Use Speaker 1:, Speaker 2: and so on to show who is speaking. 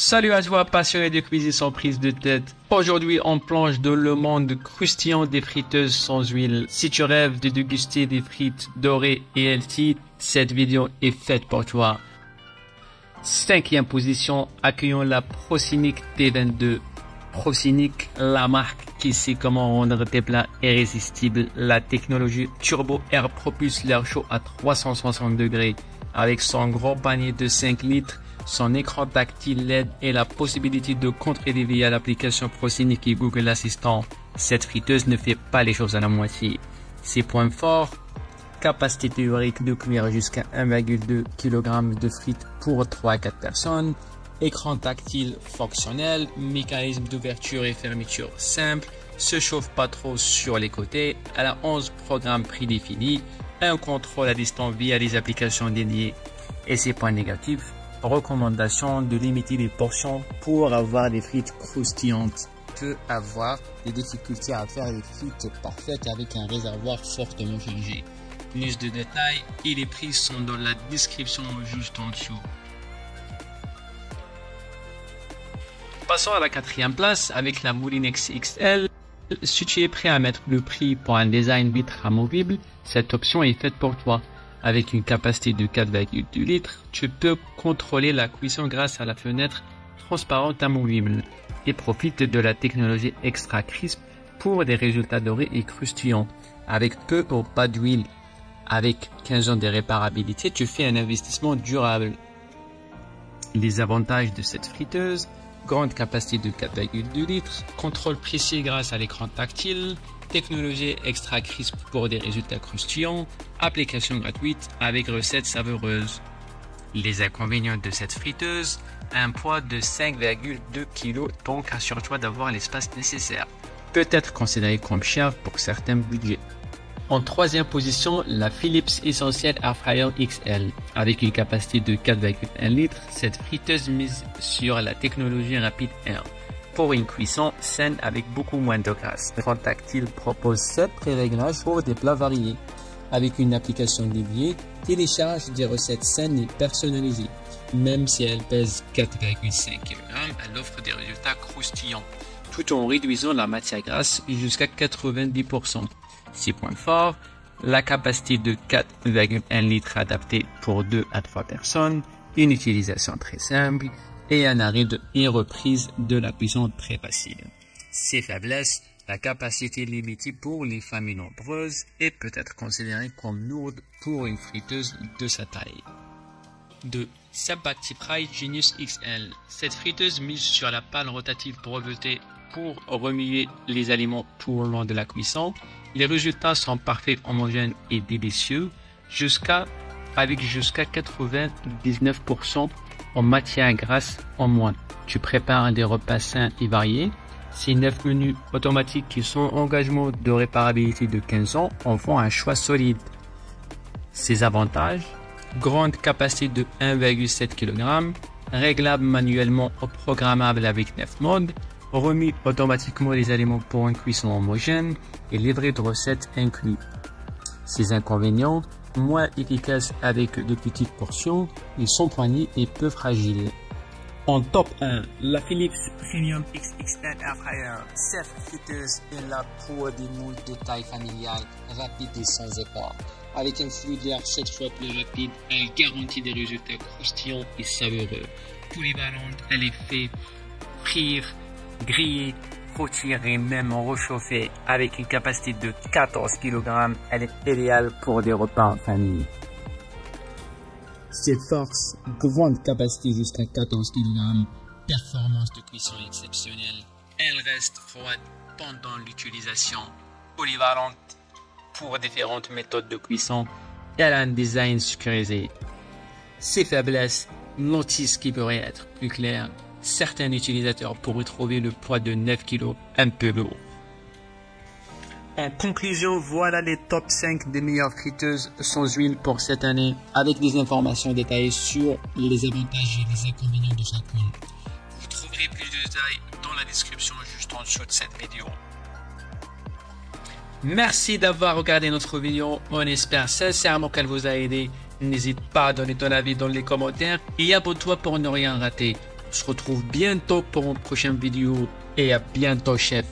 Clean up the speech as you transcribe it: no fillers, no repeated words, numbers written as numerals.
Speaker 1: Salut à toi, passionné de cuisine sans prise de tête. Aujourd'hui, on plonge dans le monde croustillant des friteuses sans huile. Si tu rêves de déguster des frites dorées et healthy, cette vidéo est faite pour toi. 5e position, accueillons la Prosinic T22. Prosinic, la marque qui sait comment rendre tes plats irrésistibles. La technologie Turbo Air propulse l'air chaud à 360 degrés. Avec son gros panier de 5 litres, son écran tactile LED et la possibilité de contrôler via l'application Prosinic et Google Assistant, cette friteuse ne fait pas les choses à la moitié. Ses points forts: capacité théorique de cuire jusqu'à 1,2 kg de frites pour 3 à 4 personnes, écran tactile fonctionnel, mécanisme d'ouverture et fermeture simple, se chauffe pas trop sur les côtés, elle a 11 programmes prédéfinis, un contrôle à distance via les applications dédiées. Et ses points négatifs: recommandation de limiter les portions pour avoir des frites croustillantes. Peut avoir des difficultés à faire des frites parfaites avec un réservoir fortement chargé. Plus de détails et les prix sont dans la description juste en dessous. Passons à la 4e place avec la Moulinex XL. Si tu es prêt à mettre le prix pour un design vitre amovible, cette option est faite pour toi. Avec une capacité de 4,2 litres, tu peux contrôler la cuisson grâce à la fenêtre transparente amovible et profite de la technologie Extra Crisp pour des résultats dorés et croustillants. Avec peu ou pas d'huile, avec 15 ans de réparabilité, tu fais un investissement durable. Les avantages de cette friteuse: grande capacité de 4,2 litres, contrôle précis grâce à l'écran tactile, technologie Extra Crisp pour des résultats croustillants, application gratuite avec recettes savoureuses. Les inconvénients de cette friteuse: un poids de 5,2 kg, donc assure-toi d'avoir l'espace nécessaire. Peut être considéré comme cher pour certains budgets. En 3e position, la Philips Essentiel Air Fryer XL. Avec une capacité de 4,1 litres, cette friteuse mise sur la technologie Rapid Air pour une cuisson saine avec beaucoup moins de graisse. L'écran tactile propose 7 pré-réglages pour des plats variés. Avec une application dédiée, télécharge des recettes saines et personnalisées. Même si elle pèse 4,5 kg, elle offre des résultats croustillants, tout en réduisant la matière grasse jusqu'à 90%. Ses points forts: la capacité de 4,1 litres adaptée pour 2 à 3 personnes, une utilisation très simple et un arrêt et reprise de la cuisson très facile. Ses faiblesses: la capacité limitée pour les familles nombreuses et peut être considérée comme lourde pour une friteuse de sa taille. 2. Sabatipride Genius XL. Cette friteuse mise sur la pale rotative pour remuer les aliments tout au long de la cuisson. Les résultats sont parfaits, homogènes et délicieux, avec jusqu'à 99% en matière grasse en moins. Tu prépares des repas sains et variés. Ces 9 menus automatiques qui sont engagement de réparabilité de 15 ans en font un choix solide. Ses avantages: grande capacité de 1,7 kg, réglable manuellement ou programmable avec 9 modes, remis automatiquement les aliments pour une cuisson homogène et livret de recettes inclus. Ses inconvénients: moins efficace avec de petites portions, ils sont poignés et peu fragiles. En top 1, la Philips Premium XXL Air Fryer. Cette friteuse est là pour des moules de taille familiale, rapide et sans effort. Avec un flux d'air 7 fois plus rapide, elle garantit des résultats croustillants et savoureux. Polyvalente, elle est faite frire, griller, rôtir et même réchauffer. Avec une capacité de 14 kg, elle est idéale pour des repas en famille. Ses forces: grande capacité jusqu'à 14 kg, performance de cuisson exceptionnelle, elle reste froide pendant l'utilisation, polyvalente pour différentes méthodes de cuisson, elle a un design sécurisé. Ses faiblesses: notice qui pourrait être plus claire, certains utilisateurs pourraient trouver le poids de 9 kg un peu lourd. En conclusion, voilà les top 5 des meilleures friteuses sans huile pour cette année, avec des informations détaillées sur les avantages et les inconvénients de chacune. Vous trouverez plus de détails dans la description juste en dessous de cette vidéo. Merci d'avoir regardé notre vidéo, on espère sincèrement qu'elle vous a aidé. N'hésite pas à donner ton avis dans les commentaires et abonne-toi pour ne rien rater. On se retrouve bientôt pour une prochaine vidéo et à bientôt chef.